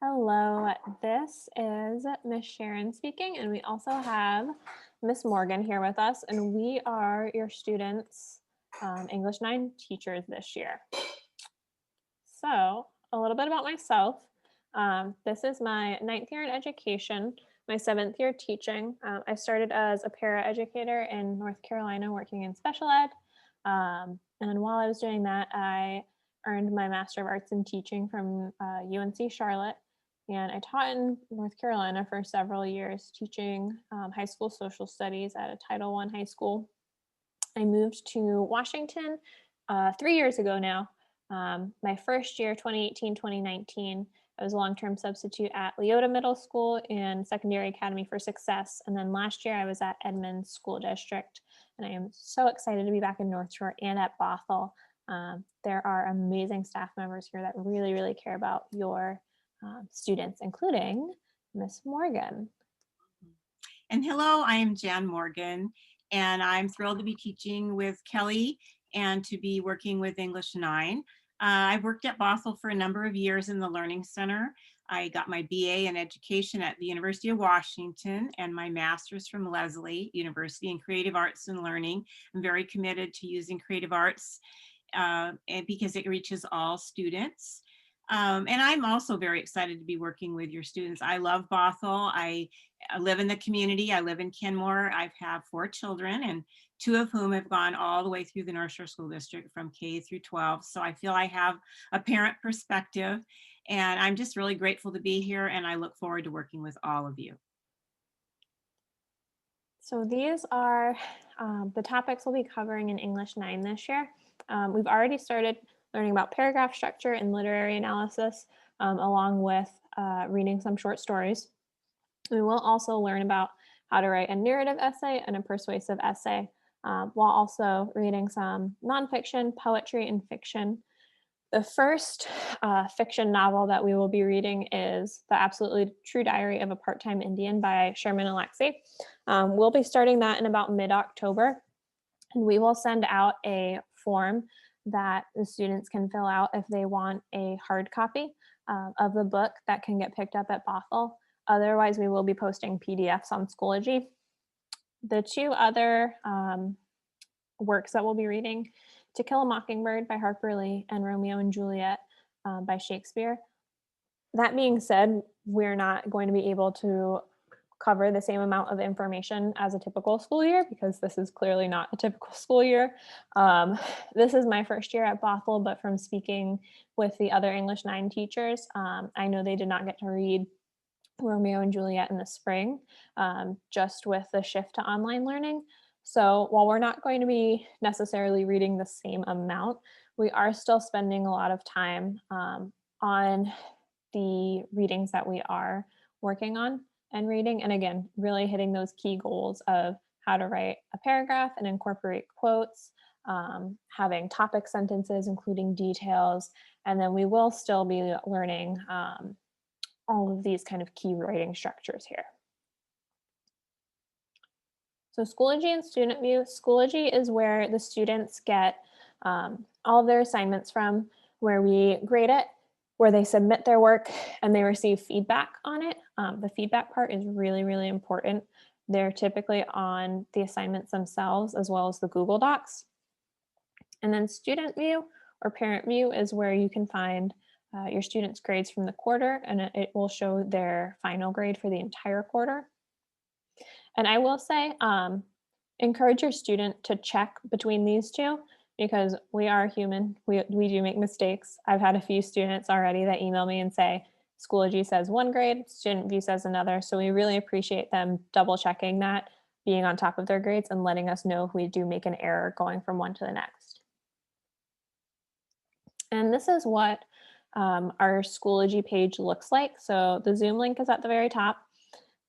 Hello, this is Miss Sherron speaking, and we also have Miss Morgan here with us, and we are your students' English 9 teachers this year. So, a little bit about myself. This is my ninth year in education, my seventh year teaching. I started as a para-educator in North Carolina working in special ed. And while I was doing that, I earned my Master of Arts in Teaching from UNC Charlotte. And I taught in North Carolina for several years, teaching high school social studies at a Title I high school. I moved to Washington 3 years ago now. My first year, 2018, 2019, I was a long-term substitute at Leota Middle School and Secondary Academy for Success. And then last year I was at Edmonds School District. And I am so excited to be back in North Shore and at Bothell. There are amazing staff members here that really, really care about your students, including Miss Morgan. And hello, I am Jan Morgan, and I'm thrilled to be teaching with Kelly and to be working with English 9. I worked at Bothell for a number of years in the Learning Center. I got my BA in education at the University of Washington and my master's from Lesley University in Creative Arts and Learning. I'm very committed to using creative arts and because it reaches all students. And I'm also very excited to be working with your students. I love Bothell. I live in the community. I live in Kenmore. I have 4 children, and 2 of whom have gone all the way through the North Shore School District from K through 12. So I feel I have a parent perspective, and I'm just really grateful to be here, and I look forward to working with all of you. So these are the topics we'll be covering in English 9 this year. We've already started learning about paragraph structure and literary analysis, along with reading some short stories. We will also learn about how to write a narrative essay and a persuasive essay, while also reading some nonfiction, poetry, and fiction. The first fiction novel that we will be reading is The Absolutely True Diary of a Part-Time Indian by Sherman Alexie. We'll be starting that in about mid-October, and we will send out a form that the students can fill out if they want a hard copy of the book that can get picked up at Bothell. Otherwise, we will be posting PDFs on Schoology. The 2 other works that we'll be reading, To Kill a Mockingbird by Harper Lee and Romeo and Juliet by Shakespeare. That being said, we're not going to be able to cover the same amount of information as a typical school year because this is clearly not a typical school year. This is my first year at Bothell, but from speaking with the other English 9 teachers, I know they did not get to read Romeo and Juliet in the spring, just with the shift to online learning. So while we're not going to be necessarily reading the same amount, we are still spending a lot of time on the readings that we are working on and reading. And again, really hitting those key goals of how to write a paragraph and incorporate quotes, having topic sentences, including details. And then we will still be learning all of these kind of key writing structures here. So Schoology and Student View. Schoology is where the students get all of their assignments from, where we grade it, where they submit their work, and they receive feedback on it. The feedback part is really, really important. They're typically on the assignments themselves as well as the Google Docs. And then Student View or Parent View is where you can find your students' grades from the quarter, and it will show their final grade for the entire quarter. And I will say, encourage your student to check between these 2 because we are human. We do make mistakes. I've had a few students already that email me and say, Schoology says one grade, Student View says another. So we really appreciate them double checking that, being on top of their grades and letting us know if we do make an error going from one to the next. And this is what our Schoology page looks like. So the Zoom link is at the very top.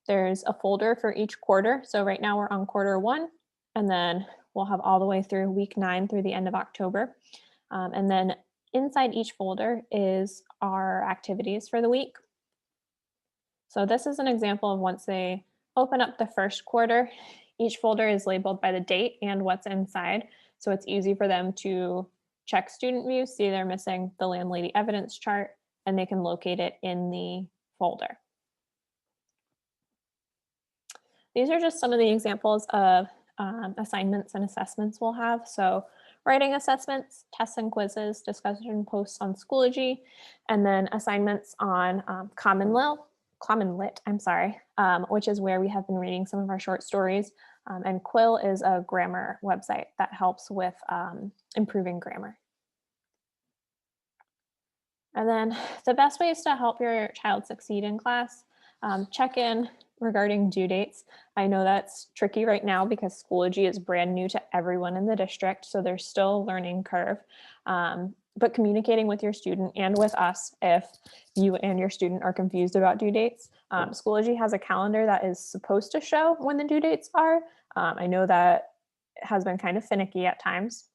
There's a folder for each quarter. So right now we're on quarter 1, and then we'll have all the way through week 9 through the end of October. And then inside each folder is our activities for the week. So this is an example of once they open up the first quarter, each folder is labeled by the date and what's inside. So it's easy for them to check student view, see they're missing the landlady evidence chart, and they can locate it in the folder. These are just some of the examples of assignments and assessments we'll have. So writing assessments, tests and quizzes, discussion posts on Schoology, and then assignments on Common Lit, which is where we have been reading some of our short stories. And Quill is a grammar website that helps with improving grammar. And then the best ways to help your child succeed in class, check in regarding due dates. I know that's tricky right now because Schoology is brand new to everyone in the district, so there's still a learning curve. But communicating with your student and with us if you and your student are confused about due dates. Schoology has a calendar that is supposed to show when the due dates are. I know that it has been kind of finicky at times.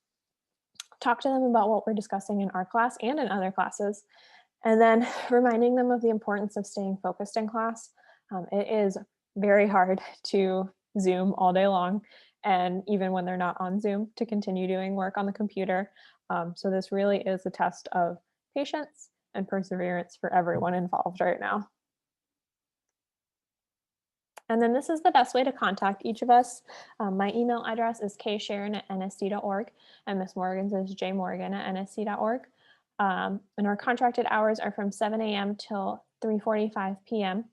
Talk to them about what we're discussing in our class and in other classes, and then reminding them of the importance of staying focused in class. It is very hard to Zoom all day long, and even when they're not on Zoom, to continue doing work on the computer. So this really is a test of patience and perseverance for everyone involved right now. And then this is the best way to contact each of us. My email address is ksherron@nsd.org, and Miss Morgan's is jmorgan@nsd.org. And our contracted hours are from 7 a.m. till 3:45 p.m.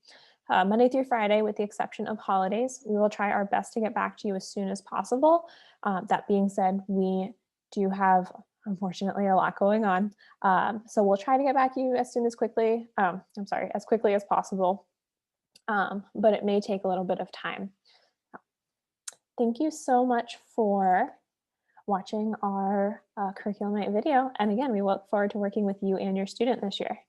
Monday through Friday, with the exception of holidays. We will try our best to get back to you as soon as possible. That being said, we do have, unfortunately, a lot going on. So we'll try to get back to you as quickly as possible. But it may take a little bit of time. Thank you so much for watching our curriculum night video. And again, we look forward to working with you and your student this year.